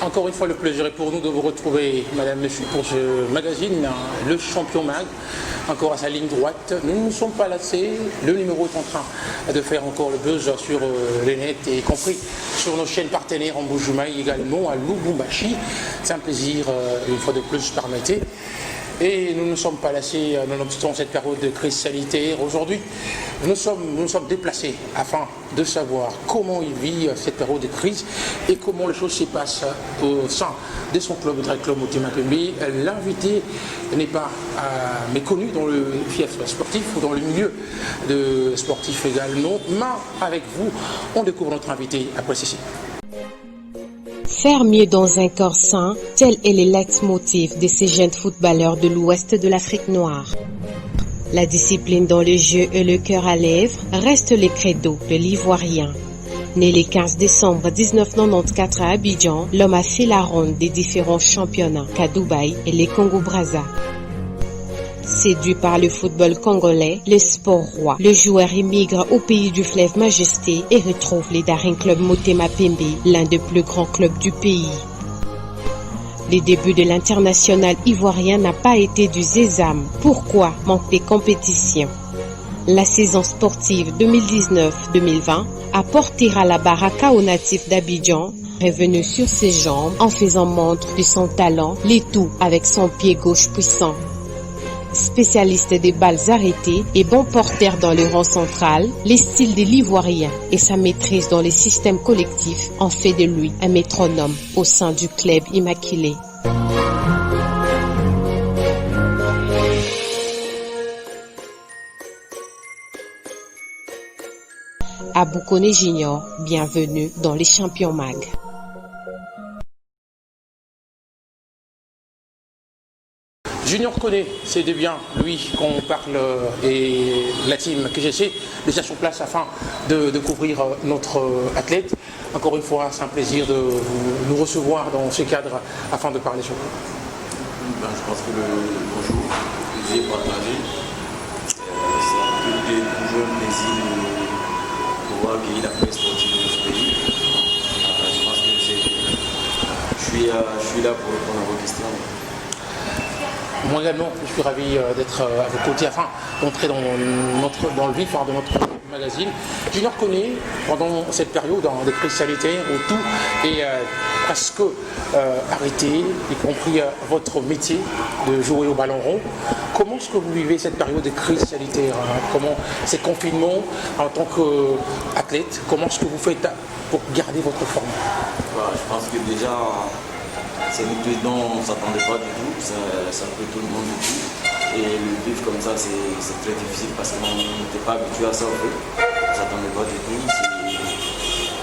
Encore une fois, le plaisir est pour nous de vous retrouver, madame, monsieur, pour ce magazine, le Champion Mag, encore à sa ligne droite. Nous ne nous sommes pas lassés, le numéro est en train de faire encore le buzz sur les nets, et y compris sur nos chaînes partenaires en Bujumaï, également à Lubumbashi. C'est un plaisir, une fois de plus, permettez. Et nous ne sommes pas lassés, nonobstant cette période de crise sanitaire. Aujourd'hui, nous sommes déplacés afin de savoir comment il vit cette période de crise et comment les choses se passent au sein de son club, le Club Motema Pembe. L'invité n'est pas méconnu dans le fief sportif ou dans le milieu de sportif également. Mais avec vous, on découvre notre invité après ceci. Faire mieux dans un corps sain, tel est le leitmotiv de ces jeunes footballeurs de l'ouest de l'Afrique noire. La discipline dans le jeu et le cœur à lèvres reste le credo de l'Ivoirien. Né le 15 décembre 1994 à Abidjan, l'homme a fait la ronde des différents championnats qu'à Dubaï et les Congo-Brazza. Séduit par le football congolais, le sport roi, le joueur émigre au pays du fleuve Majesté et retrouve les Daring Club Motema Pembe, l'un des plus grands clubs du pays. Les débuts de l'international ivoirien n'a pas été du sésame. Pourquoi manque de compétition? La saison sportive 2019-2020 apportera la baraka aux natifs d'Abidjan, revenu sur ses jambes en faisant montre de son talent, le tout avec son pied gauche puissant. Spécialiste des balles arrêtées et bon porteur dans le rang central, les styles de l'Ivoirien et sa maîtrise dans les systèmes collectifs ont fait de lui un métronome au sein du club immaculé. Aboukone Junior, bienvenue dans les Champions Mag. Junior connaît, c'est bien lui qu'on parle et la team KGC déjà sur place afin de couvrir notre athlète. Encore une fois, c'est un plaisir de nous recevoir dans ce cadre afin de parler sur vous. Je pense que le bonjour, le plaisir partagé, c'est un peu toujours un plaisir de pouvoir accueillir la presse sportive de ce pays. Je pense que je suis là pour répondre à vos questions. Moi également, je suis ravi d'être à vos côtés afin d'entrer dans le vif de notre magazine. Junior connaît, pendant cette période de crise sanitaire où tout est presque arrêté, y compris votre métier de jouer au ballon rond. Comment est-ce que vous vivez cette période de crise sanitaire? Comment ces confinements en tant qu'athlète, comment est-ce que vous faites pour garder votre forme? Je pense que déjà, c'est une crise dont on ne s'attendait pas du tout, ça peut tout le monde du tout. Et le vivre comme ça, c'est très difficile parce qu'on n'était pas habitué à ça en fait. On ne s'attendait pas du tout.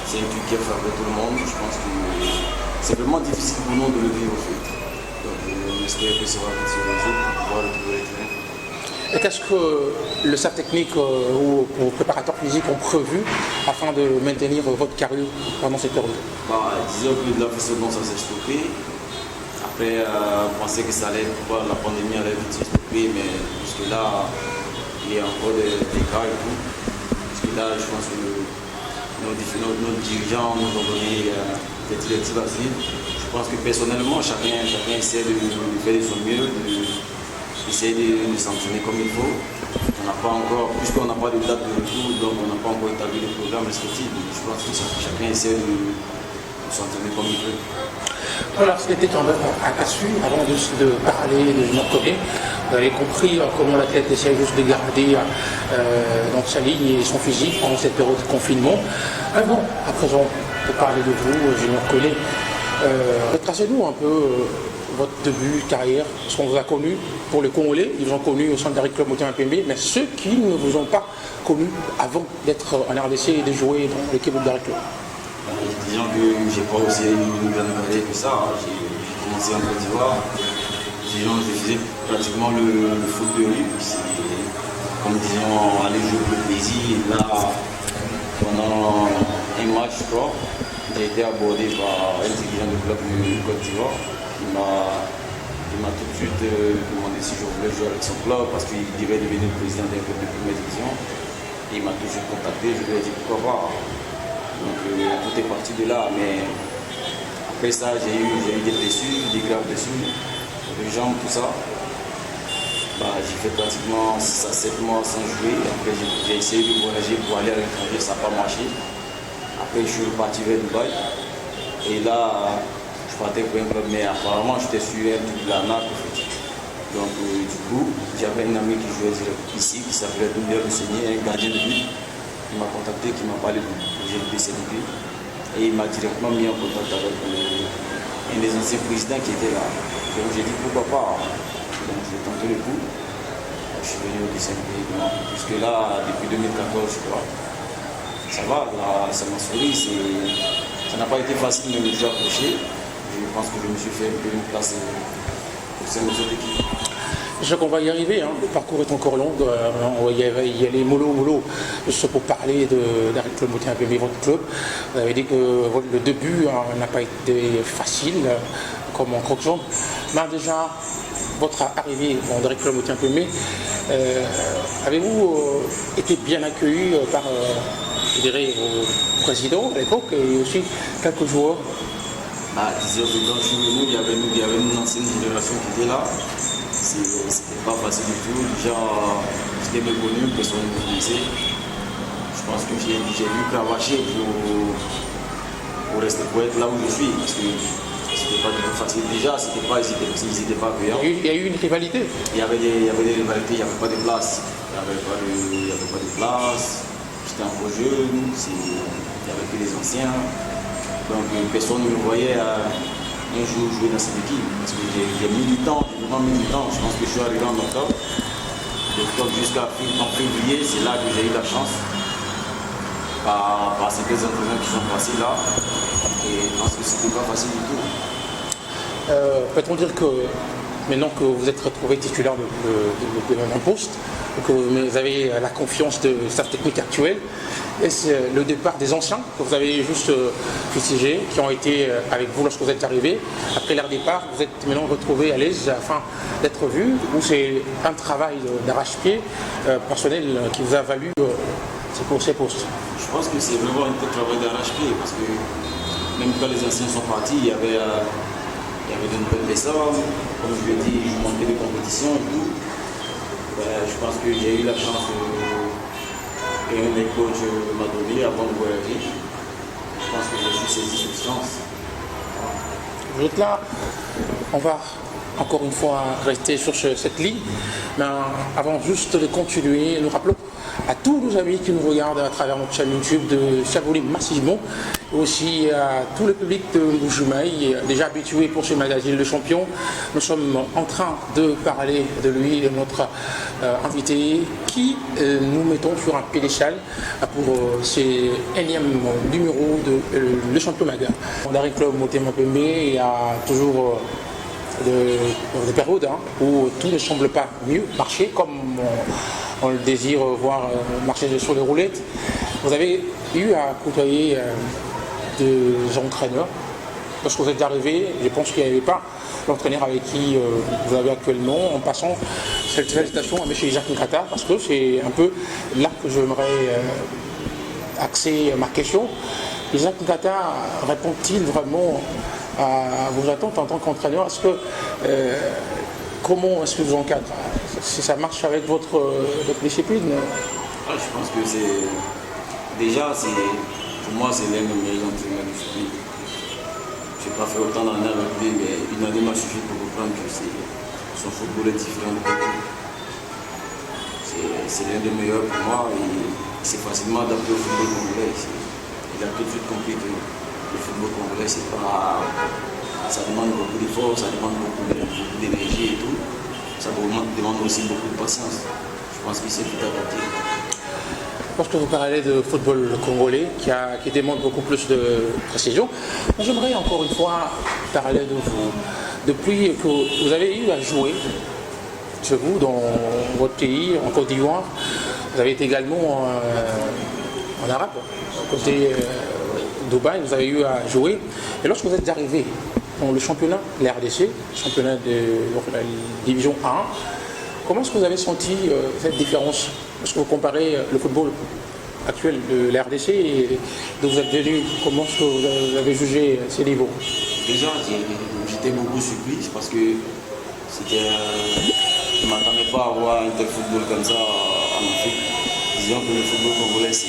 C'est un truc qui a frappé tout le monde. Je pense que c'est vraiment difficile pour nous de le vivre en fait. Donc j'espère que ça va vite se résoudre pour pouvoir retrouver les trains. Et qu'est-ce que le staff technique ou vos préparateurs physiques ont prévu afin de maintenir votre carrure pendant cette période? Disons que de la façon dont ça s'est stoppé, après on pensait que ça allait, la pandémie allait vite se stopper, mais jusque là, il y a encore des cas et tout. Jusque là, je pense que nos dirigeants nous ont donné des directives à suivre. Je pense que personnellement, chacun essaie de faire de son mieux, essayer de s'entraîner comme il faut. On n'a pas encore, puisqu'on n'a pas de date de retour, donc on n'a pas encore établi le programme respectif. Je pense que chacun essaie de s'entraîner comme il veut. Voilà, c'était quand même à suivre avant de parler de Junior Koné. Vous avez compris comment l'athlète essaie juste de garder donc sa ligne et son physique pendant cette période de confinement. Bon, à présent, pour parler de vous, Junior Koné, retracez-nous un peu votre début de carrière, ce qu'on vous a connu pour les Congolais, ils vous ont connu au sein de Daring Club Motema Pembe, mais ceux qui ne vous ont pas connu avant d'être en RDC et de jouer dans l'équipe de Daring Club. Disons que je n'ai pas aussi une grande carrière que ça. J'ai commencé en Côte d'Ivoire. Disons, je faisais pratiquement le foot de rue. Comme disons, aller jouer pour le plaisir. Et là, pendant un match, je crois, j'ai été abordé par un dirigeant du club de Côte d'Ivoire. Il m'a tout de suite demandé si je voulais jouer avec son club parce qu'il devait devenir président d'un club de première division. Et il m'a tout de suite contacté. Je lui ai dit pourquoi pas. Donc tout est parti de là, mais Après ça, j'ai eu des blessures, des graves blessures, les jambes, tout ça. J'ai fait pratiquement 6 à 7 mois sans jouer. Après, j'ai essayé de voyager pour aller à l'étranger, ça n'a pas marché. Après, je suis reparti vers Dubaï. Et là, je partais pour un club, mais apparemment, j'étais sur un truc de la NAC. Donc, du coup, j'avais un ami qui jouait ici, qui s'appelait Doumbia Rousseigné, un gardien de but. Il m'a contacté, qui m'a parlé du projet de BCDP. Et il m'a directement mis en contact avec un des anciens présidents qui était là. Donc, j'ai dit pourquoi pas. Donc, j'ai tenté le coup. Je suis venu au BCDP. Puisque là, depuis 2014, je crois, ça va, là, ça m'a souri. Ça n'a pas été facile de me déjà approcher. Je pense que je me suis fait un peu une place pour ces autres équipes. Je crois qu'on va y arriver, hein. Le parcours est encore long, on va y aller mollo, juste pour parler d'Aric Club Motema Pembe, votre club. Vous avez dit que le début n'a pas été facile, comme en croque-jambe. Mais déjà, votre arrivée d'Aric Club Motema Pembe, avez-vous été bien accueilli par, je dirais, vos présidents à l'époque et aussi quelques joueurs? Disons que quand je suis venu, il y avait une ancienne génération qui était là. C'était pas facile du tout. Déjà, j'étais méconnu, personne ne me connaissait. Je pense que j'ai dû cravacher pour être là où je suis. Parce que c'était pas du tout facile. Déjà, ils n'étaient pas accueillants. Il y a eu une rivalité. Il y avait des rivalités, il n'y avait pas de place. Il n'y avait pas de place. J'étais encore jeune, il n'y avait que les anciens. Donc personne ne me voyait un jour jouer dans cette équipe. Parce que j'ai mis du temps, j'ai vraiment mis du temps. Je pense que je suis arrivé en octobre. D'octobre jusqu'à février, c'est là que j'ai eu la chance. Par ces deux entraîneurs qui sont passés là. Et je pense que c'était pas facile du tout. Peut-on dire que maintenant que vous êtes retrouvé titulaire d'un poste, que vous avez la confiance de staff technique actuel, est-ce le départ des anciens que vous avez juste fustigés, qui ont été avec vous lorsque vous êtes arrivé, après leur départ, vous êtes maintenant retrouvé à l'aise afin d'être vu, ou c'est un travail d'arrache-pied personnel qui vous a valu ces postes? Je pense que c'est vraiment un travail d'arrache-pied, parce que même quand les anciens sont partis, il y avait de nouvelles personnes, comme je l'ai dit, je manquais de compétition et tout. Je pense que j'ai eu la chance qu'un des coachs m'a donné avant de voyager. Je pense que je suis saisi cette chance. Vous êtes là, on va encore une fois rester sur cette ligne, mais avant juste de continuer, nous rappelons à tous nos amis qui nous regardent à travers notre chaîne YouTube de s'abonner massivement, et aussi à tout le public de Mbujimaï, déjà habitué pour ce magazine Le Champion. Nous sommes en train de parler de lui, de notre invité, qui nous mettons sur un pédestal pour ces énièmes numéros de Le Champion Maga. Dans Aric Club Motema Pembe, il y a toujours des périodes où tout ne semble pas mieux marcher comme on le désire voir marcher sur les roulettes. Vous avez eu à côtoyer des entraîneurs. Lorsque vous êtes arrivé, je pense qu'il n'y avait pas l'entraîneur avec qui vous avez actuellement. En passant, cette félicitations à M. Isaac Nkata, parce que c'est un peu là que j'aimerais axer ma question. Isaac Nkata répond-il vraiment à vos attentes en tant qu'entraîneur? Est-ce que comment est-ce que vous encadrez? Si ça marche avec votre discipline? Je pense que pour moi, c'est l'un des meilleurs entraîneurs du football. Je n'ai pas fait autant d'années avec lui, mais une année m'a suffi pour comprendre que son football est différent de beaucoup. C'est l'un des meilleurs pour moi et c'est facilement adapté au football congolais. Il a tout de suite compris que le football congolais, ça demande beaucoup d'efforts, ça demande beaucoup d'énergie et tout. Ça demande aussi beaucoup de patience. Je pense qu'il s'est tout adapté. Lorsque vous parlez de football congolais, qui demande beaucoup plus de précision, j'aimerais encore une fois parler de vous. Depuis que vous avez eu à jouer chez vous, dans votre pays, en Côte d'Ivoire, vous avez été également en Arabe, côté Dubaï, vous avez eu à jouer. Et lorsque vous êtes arrivé dans le championnat, l'RDC, championnat de la division 1, comment est-ce que vous avez senti cette différence? Est-ce que vous comparez le football actuel de l'RDC et d'où vous êtes venu, comment est-ce que vous avez jugé ces niveaux? Déjà, j'étais beaucoup surpris parce que je ne m'attendais pas à voir un tel football comme ça en Afrique. Disons que le football congolais, c'est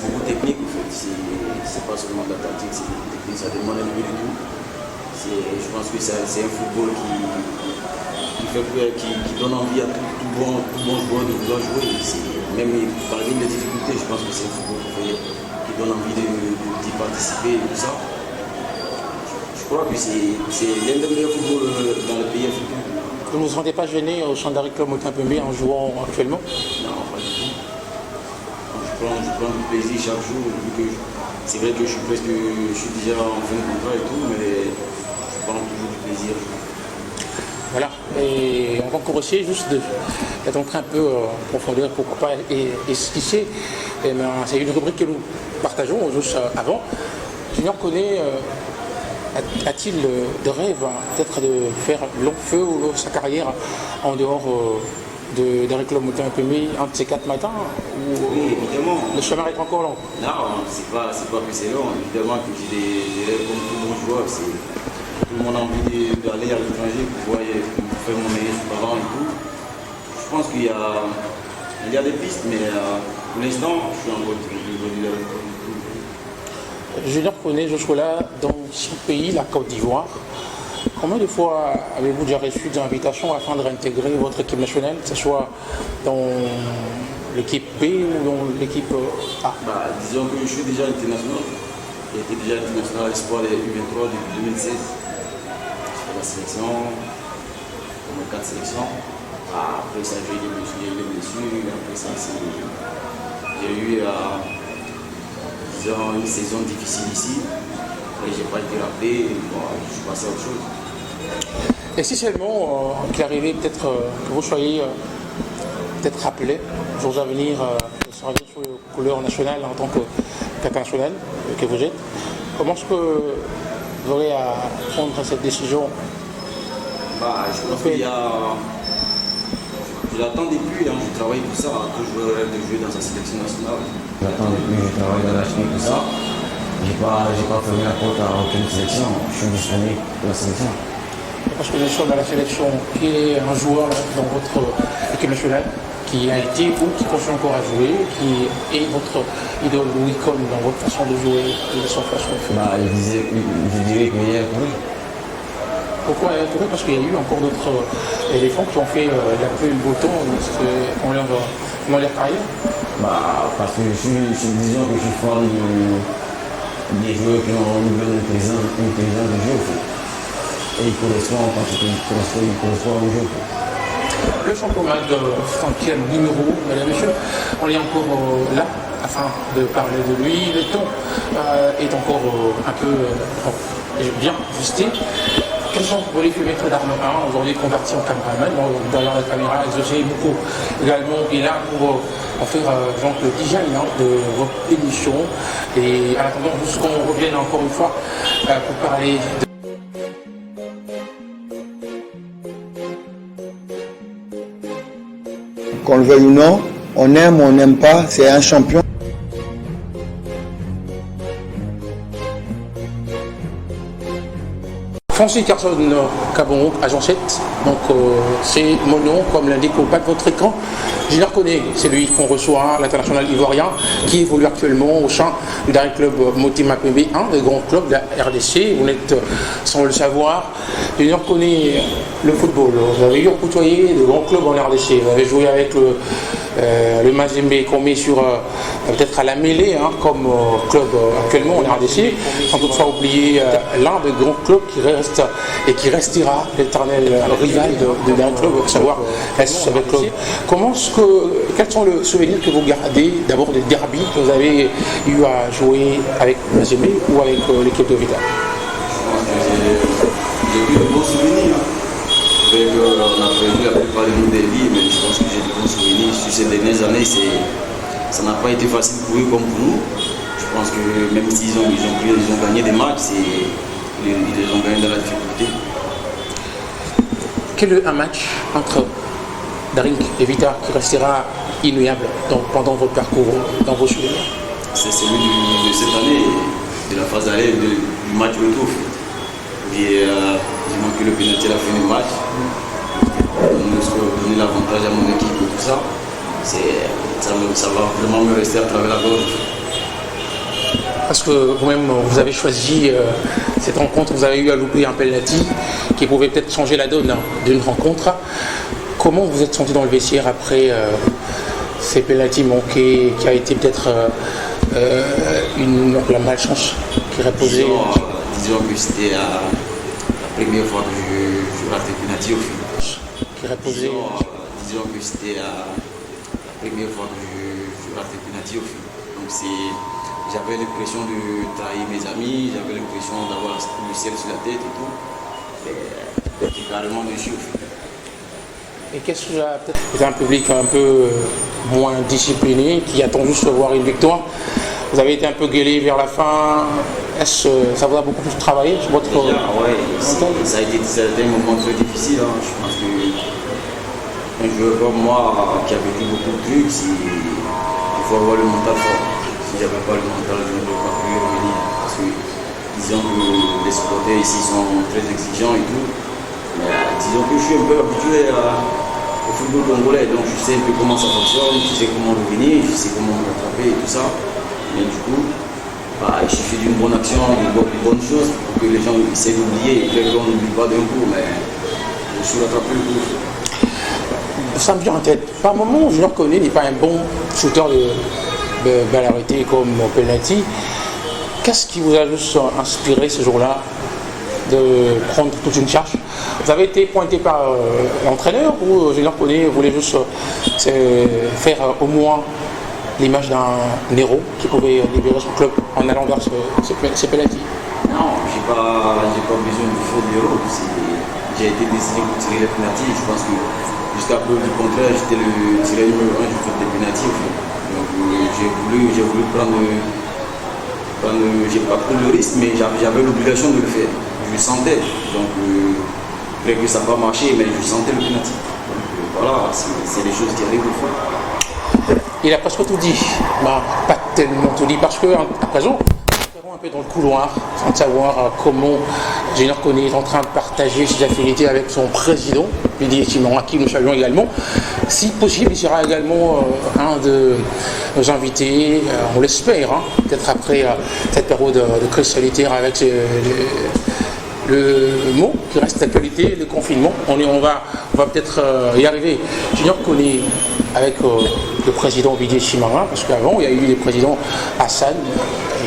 beaucoup technique en fait. C'est pas seulement de la tactique, c'est beaucoup technique, ça demande un peu de tout. Je pense que c'est un football qui donne envie à tout bon joueur de vouloir jouer. Même malgré les difficultés, je pense que c'est un football qui donne envie d'y participer et tout ça. Je crois que c'est l'un des meilleurs footballs dans le pays africain. Vous ne vous sentez pas gêné au Chandari Club Motin-Pembe en jouant actuellement? Non, pas du tout. Je prends du plaisir chaque jour. C'est vrai que je suis déjà en fin de contrat et tout, mais je prends toujours du plaisir. Voilà, et on va encore essayer juste d'être un peu en profondeur, pourquoi pas esquisser. C'est une rubrique que nous partageons juste avant. Junior connaît, a-t-il de rêve peut-être de faire long feu ou sa carrière en dehors d'Eric Motin-Pembe un de ces 4 matins Oui, évidemment. Le chemin est encore long. Non, c'est pas que c'est long. Évidemment que j'ai des rêves comme tout bon joueur. Tout le monde a envie d'aller à l'étranger pour faire mon meilleur parent et tout. Je pense qu'il y a des pistes, mais pour l'instant, je suis en mode Junior connaît jusque-là dans son pays, la Côte d'Ivoire. Combien de fois avez-vous déjà reçu des invitations afin de réintégrer votre équipe nationale, que ce soit dans l'équipe B ou dans l'équipe A? Disons que je suis déjà international. J'ai été déjà international à l'espoir des U23 depuis 2016. La sélection, on a 4 sélections. Après ça, j'ai eu des blessures. Après ça, j'ai eu une saison difficile ici. Après, je n'ai pas été rappelé. Je suis passé à autre chose. Et si seulement qu'il arrivait peut-être que vous soyez peut-être rappelé, jours à venir, de se revenir sur les couleurs nationales en tant qu'international que vous êtes, comment est-ce que vous aurez à prendre cette décision? Je pense qu'il y a. Je l'attends depuis, je travaille pour ça, toujours rêve de jouer dans sa sélection nationale. J'attends depuis, je travaille dans la chimie pour ça. J'ai pas fermé la porte à aucune sélection, je suis disponible pour la sélection. Parce que nous sommes à la sélection, qui est un joueur dans votre équipe nationale, qui a été ou qui continue encore à jouer, qui est votre idole ou icône dans votre façon de jouer et de son façon de faire? Je dirais qu'il y a Touré. Pourquoi Touré? Parce qu'il y a eu encore d'autres éléphants qui ont fait la pluie et le beau temps dans leur carrière. Parce que disons que je suis fan des joueurs qui ont une bonne intelligence de jeu. Et il correspond au jeu. Le championnat de 30e numéro, mesdames et messieurs, on est encore là afin de parler de lui. Le temps est encore un peu bien ajusté. Quels sont vos maîtres d'armes 1 aujourd'hui convertis en caméraman? Derrière la caméra, exaucé beaucoup également est là pour en faire donc le design de votre émission. Et en attendant, juste qu'on revienne encore une fois pour parler de. Qu'on le veuille ou non, on aime ou on n'aime pas, c'est un champion. Francis Carson Cabon, agent 7, donc c'est mon nom, comme l'indique au bas de votre écran. Je le reconnais, c'est lui qu'on reçoit, l'international ivoirien, qui évolue actuellement au sein d'un club Motin-Pembe, un des grands clubs de la RDC. Vous n'êtes sans le savoir. Je le reconnais le football. Vous avez eu à côtoyer de grands clubs en RDC. Vous avez joué avec le Mazembe qu'on met sur peut-être à la mêlée comme club actuellement en RDC, sans toutefois oublier l'un des grands clubs qui reste et qui restera l'éternel rival de d'un club, à savoir avec Club. Quels sont les souvenirs que vous gardez d'abord des derbies que vous avez eu à jouer avec Mazembe ou avec l'équipe de Vita? J'ai eu de bons souvenirs. On a perdu la plupart de nos débuts, mais je pense que j'ai de bons souvenirs. Sur ces dernières années, ça n'a pas été facile pour eux comme pour nous. Je pense que même s'ils ont gagné des matchs, ils les ont gagnés dans la difficulté. Quel est un match entre Daring et Vita qui restera inoubliable pendant votre parcours, dans vos souvenirs? C'est celui de cette année. de la phase aller du match retour. Et j'ai manqué le pénalty à la fin du match. Donner l'avantage à mon équipe et tout ça, ça va vraiment me rester à travers la gorge. Parce que vous-même, vous avez choisi cette rencontre, vous avez eu à louper un penalty qui pouvait peut-être changer la donne d'une rencontre. Comment vous êtes senti dans le vestiaire après ces penaltys manqués, qui a été peut-être la malchance qui reposait? Disons que c'était la première fois que je rate le penalty au final. Disons que c'était la première fois que je rate le penalty au final. Donc j'avais l'impression de trahir mes amis, j'avais l'impression d'avoir le ciel sur la tête et tout. J'étais carrément déçu au final. Et qu'est-ce que peut-être un public un peu moins discipliné, qui attend juste de voir une victoire? Vous avez été un peu gueulé vers la fin. Est-ce que ça vous a beaucoup plus travaillé sur votre... Oui, ça a été un moment très difficile. Hein. Je pense qu'un joueur comme moi qui a vécu beaucoup de trucs, il faut avoir le mental fort. Si j'avais pas le mental, je ne pourrais pas plus revenir. Parce que disons que les supporters ici sont très exigeants et tout. Mais disons que je suis un peu habitué au football congolais, donc je sais un peu comment ça fonctionne, je sais comment revenir, je sais comment me rattraper et tout ça. Mais du coup, il suffit d'une bonne action, d'une bonne chose pour que les gens essaient d'oublier. Et qu'on n'oublie pas d'un coup, mais je suis rattrapé le coup. Ça me vient en tête. Par moment, je le reconnais, il n'est pas un bon shooter de balle arrêtée comme penalty. Qu'est-ce qui vous a juste inspiré ce jour-là de prendre toute une charge? Vous avez été pointé par l'entraîneur ou Junior Koné voulait juste faire au moins l'image d'un héros qui pouvait libérer son club en allant vers ces penalty? Non, j'ai pas besoin de faire de héros. J'ai été désigné pour tirer les penalty. Je pense que jusqu'à preuve du contraire, j'étais le tireur numéro 1 du foot des penalty. Donc j'ai voulu prendre. J'ai pas pris le risque, mais j'avais l'obligation de le faire. Je le sentais. Donc après que ça n'a pas marché, mais je sentais le penalty. Donc voilà, c'est les choses qui arrivent au fond. Il a presque tout dit, pas tellement tout dit, parce qu'à présent, nous serons un peu dans le couloir, sans savoir comment Junior Koné est en train de partager ses affinités avec son président, Didier Simon, à qui nous saluons également. Si possible, il sera également un de nos invités, on l'espère, peut-être après cette période de crise sanitaire avec le mot qui reste d'actualité, le confinement. On va peut-être y arriver. Junior Koné avec le président Didier Chimara, parce qu'avant il y a eu les présidents Hassan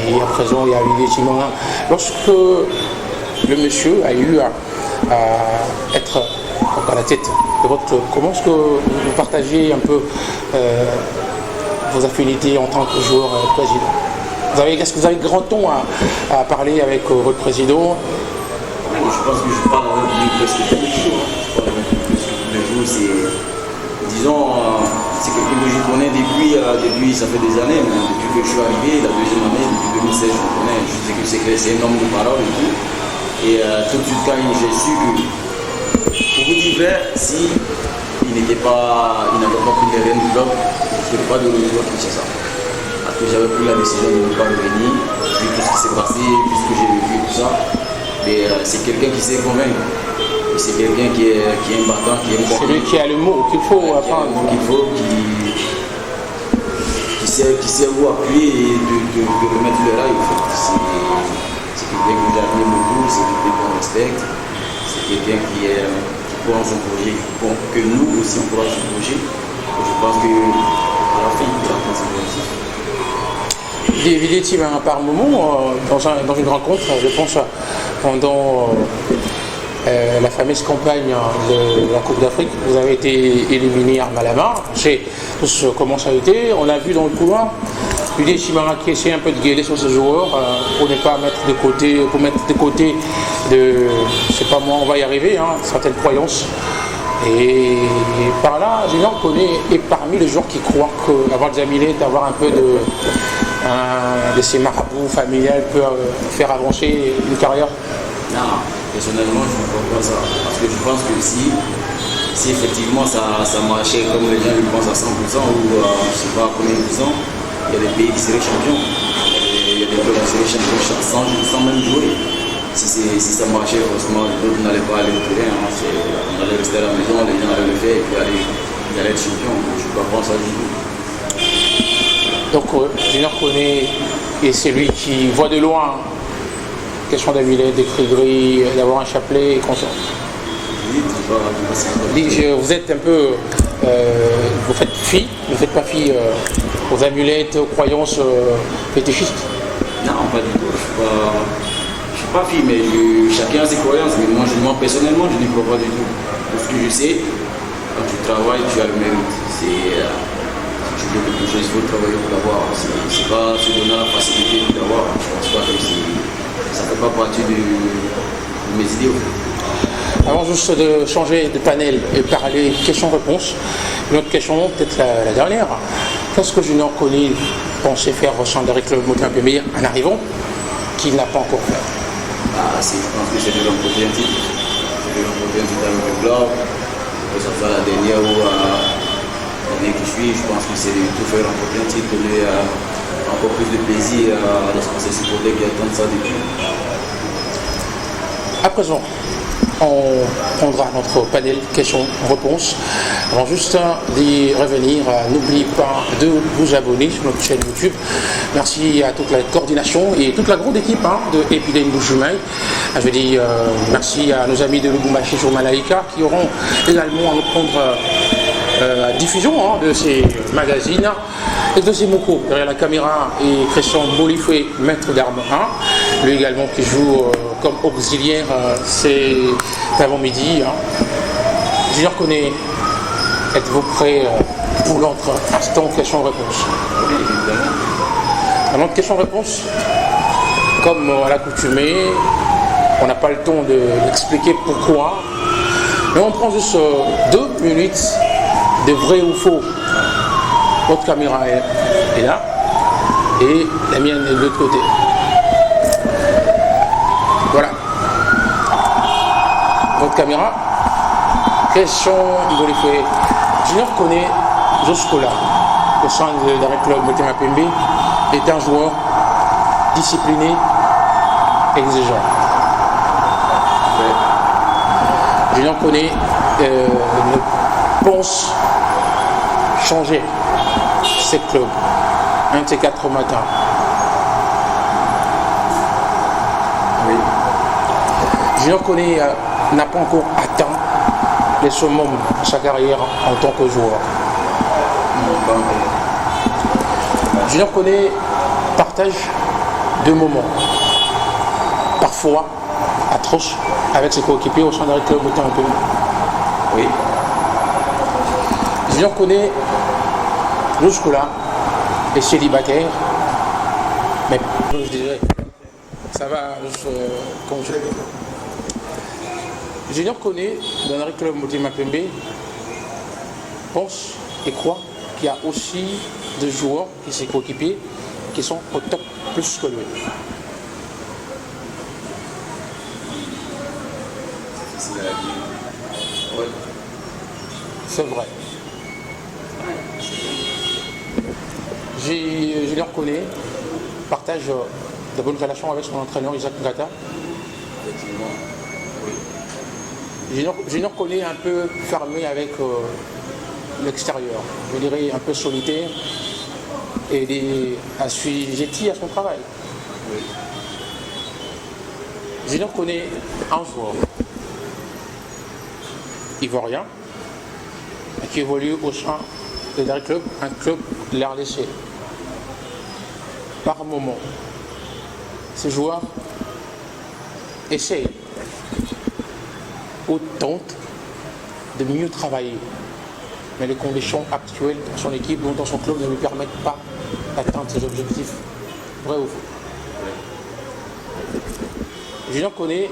et à présent il y a eu Didier Chimara. Lorsque le monsieur a eu à être à la tête de votre club, comment est-ce que vous partagez un peu vos affinités en tant que joueur président? Est-ce que vous avez grand temps à parler avec votre président? Je pense que je parle avec lui presque tous les jours. Je parle avec lui presque tous les jours. C'est quelqu'un que je connais depuis ça fait des années, mais depuis que je suis arrivé, la deuxième année, depuis 2016, je le connais. Je sais que c'est un homme de parole et tout. Et tout de suite, quand j'ai su que, pour vous dire vrai, si il n'avait pas pris les rênes du club, je ne serais pas de retour à Kinshasa. Parce que j'avais pris la décision de ne pas revenir, vu tout ce qui s'est passé, vu ce que j'ai vécu et tout ça. Mais c'est quelqu'un qui sait convaincre. C'est quelqu'un qui est un battant, qui est un bon. C'est lui qui a le mot qu'il faut apprendre. Qui sait où appuyer et de remettre le rail. C'est quelqu'un que j'admire beaucoup, c'est quelqu'un qu'on respecte, c'est quelqu'un qui croit en son projet, que nous aussi on croit en son projet. Et je pense qu'à la fin, il pourra atteindre ses objectifs. Didier Chimara, par moment, dans une rencontre, je pense pendant la fameuse campagne de la Coupe d'Afrique, vous avez été éliminé arme à la main. On sait tous comment ça a été. On a vu dans le couloir Didier Chimara qui essaie un peu de gueuler sur ce joueur pour ne pas mettre de côté, je sais pas moi, on va y arriver, certaines croyances. Et par là, Junior Koné est parmi les joueurs qui croient qu'avoir des amis, d'avoir un peu de ces marabouts familiales peut faire avancer une carrière. Non, personnellement, je ne crois pas ça. Parce que je pense que si effectivement ça marchait comme les gens le pensent à 100% ou je ne sais pas à combien de pourcents, il y a des pays qui seraient champions. Il y a des clubs en série championship sans même jouer. Si ça marchait, forcément, les autres n'allaient pas aller au terrain. Hein. On allait rester à la maison, les gens allaient le faire et puis ils allaient être champions. Je ne suis pas contre ça du tout. Donc, Junior Koné est celui qui voit de loin, question d'amulette, d'écrit gris, d'avoir un chapelet et consort. Vous êtes un peu. Vous faites fi, ne faites pas fi aux amulettes, aux croyances fétichistes? Non, pas du tout. Je ne suis pas fi, mais chacun a ses croyances. Mais moi personnellement, je n'y crois pas du tout. Tout ce que je sais, quand tu travailles, tu as le mérite. Si tu veux quelque chose, il faut travailler pour l'avoir. C'est pas se donner la facilité de l'avoir. Je ne pense pas que ça ne fait pas partie de mes idées. Avant juste de changer de panel et parler questions-réponses, une autre question, peut-être la dernière. Qu'est-ce que Junior Koné pensait faire au centre d'arrêt Club Motema Pembe en arrivant, qu'il n'a pas encore fait? Je pense que c'est de l'emporter un titre. C'est de l'emporter un titre avec le club. Que ce soit la dernière ou l'année qui suit, je pense que c'est de tout faire remporter un titre, donner encore plus de plaisir à ces supporters qui attendent ça depuis. À présent, on prendra notre panel questions-réponses. Avant juste d'y revenir, n'oubliez pas de vous abonner sur notre chaîne YouTube. Merci à toute la coordination et toute la grande équipe de Epidem Boujumaï. Je dis merci à nos amis de Lubumbashi sur Malaika qui auront également à nous prendre la diffusion de ces magazines. Et deuxième mot derrière la caméra et Christian Bolifoué, maître d'armes 1. Lui également qui joue comme auxiliaire, c'est avant midi. Junior Koné, êtes-vous prêt pour l'autre instant question-réponse? Dans notre question-réponse, comme à l'accoutumée, on n'a pas le temps d'expliquer pourquoi, mais on prend juste 2 minutes de vrai ou faux. Votre caméra est là et la mienne est de l'autre côté. Voilà. Votre caméra. Question Bolifoué. Junior Koné jusque-là, au sein d'arrêt Club Motema Pembe, est un joueur discipliné, exigeant. Junior Koné pense changer ces clubs un de ces 4 matins. Oui. Junior Koné n'a pas encore atteint les summums de sa carrière en tant que joueur. Junior Koné partage 2 moments, parfois atroces, avec ses coéquipiers au sein d'un club Motema Pembe. Oui. Junior Koné, jusque-là, est célibataire, mais je dirais, ça va comme je l'ai dit. Junior Koné, dans le club Motema Pembe, pense et croit qu'il y a aussi des joueurs et ses coéquipiers qui sont au top plus que lui. Oui. C'est vrai. Junior Koné partage de bonnes relations avec son entraîneur Isaac Ngata. Effectivement. Oui. Junior Koné est un peu fermé avec l'extérieur, je dirais un peu solitaire et assujetti à son travail. Oui. Junior Koné un joueur ivoirien qui évolue au sein de Darry Club, un club l'air laissé. Par moment, ces joueurs essayent ou tentent de mieux travailler. Mais les conditions actuelles dans son équipe ou dans son club ne lui permettent pas d'atteindre ses objectifs. Vrai ou faux? Junior Koné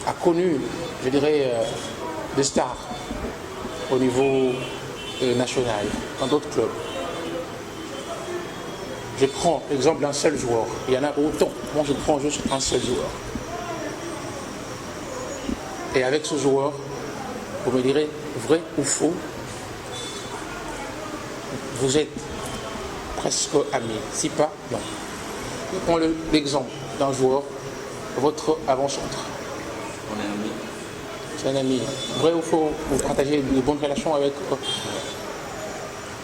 a connu, je dirais, des stars au niveau national, dans d'autres clubs. Je prends l'exemple d'un seul joueur. Il y en a autant. Moi, je prends juste un seul joueur. Et avec ce joueur, vous me direz vrai ou faux, vous êtes presque amis. Si pas, non. prend l'exemple d'un joueur, votre avant-centre. On est amis. C'est un ami. Vrai ou faux, vous partagez de bonnes relations avec.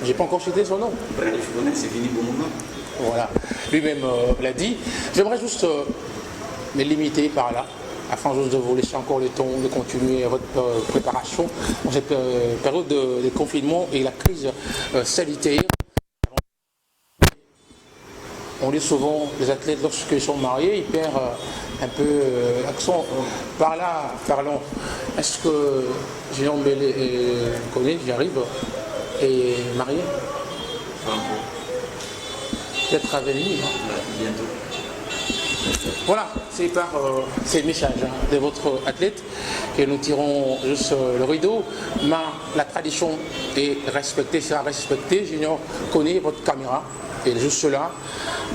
J'ai pas encore cité son nom. Je connais, c'est fini pour moi. Voilà. Lui-même l'a dit. J'aimerais juste me limiter par là, afin juste de vous laisser encore le temps de continuer votre préparation dans cette période de confinement et la crise sanitaire. On dit souvent, les athlètes, lorsqu'ils sont mariés, ils perdent un peu l'accent. Par là, parlons. Est-ce que Géant Mbele connaît, j'y arrive, est marié? Pas encore. Peut-être à venir. Bientôt. Voilà, c'est par ces messages de votre athlète que nous tirons juste le rideau. Mais la tradition est respectée, sera respectée. Junior connaît votre caméra. Et juste là,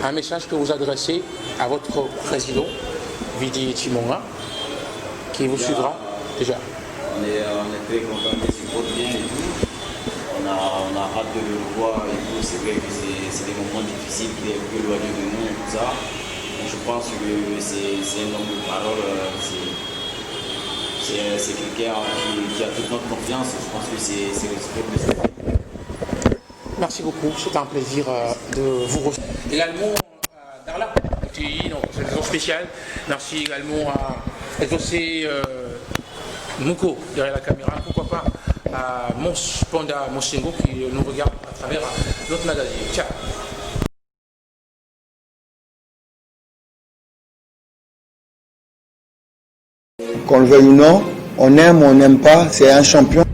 un message que vous adressez à votre président, Vidi Timonga, qui vous suivra déjà. On est très content de supporter bien et tout. On a hâte de le revoir et tout. C'est vrai que c'est des moments difficiles qu'il est plus éloigné de nous et tout ça. Mais je pense que c'est un homme de parole. C'est quelqu'un qui a toute notre confiance. Je pense que c'est respect. Merci beaucoup, c'est un plaisir de vous recevoir. Également à Darla, donc c'est une raison spéciale. Merci également à José Mouko derrière la caméra, pourquoi pas à Mons Panda Mosengo qui nous regarde à travers notre magazine. Ciao. Qu'on le veuille ou non, on aime ou on n'aime pas, c'est un champion.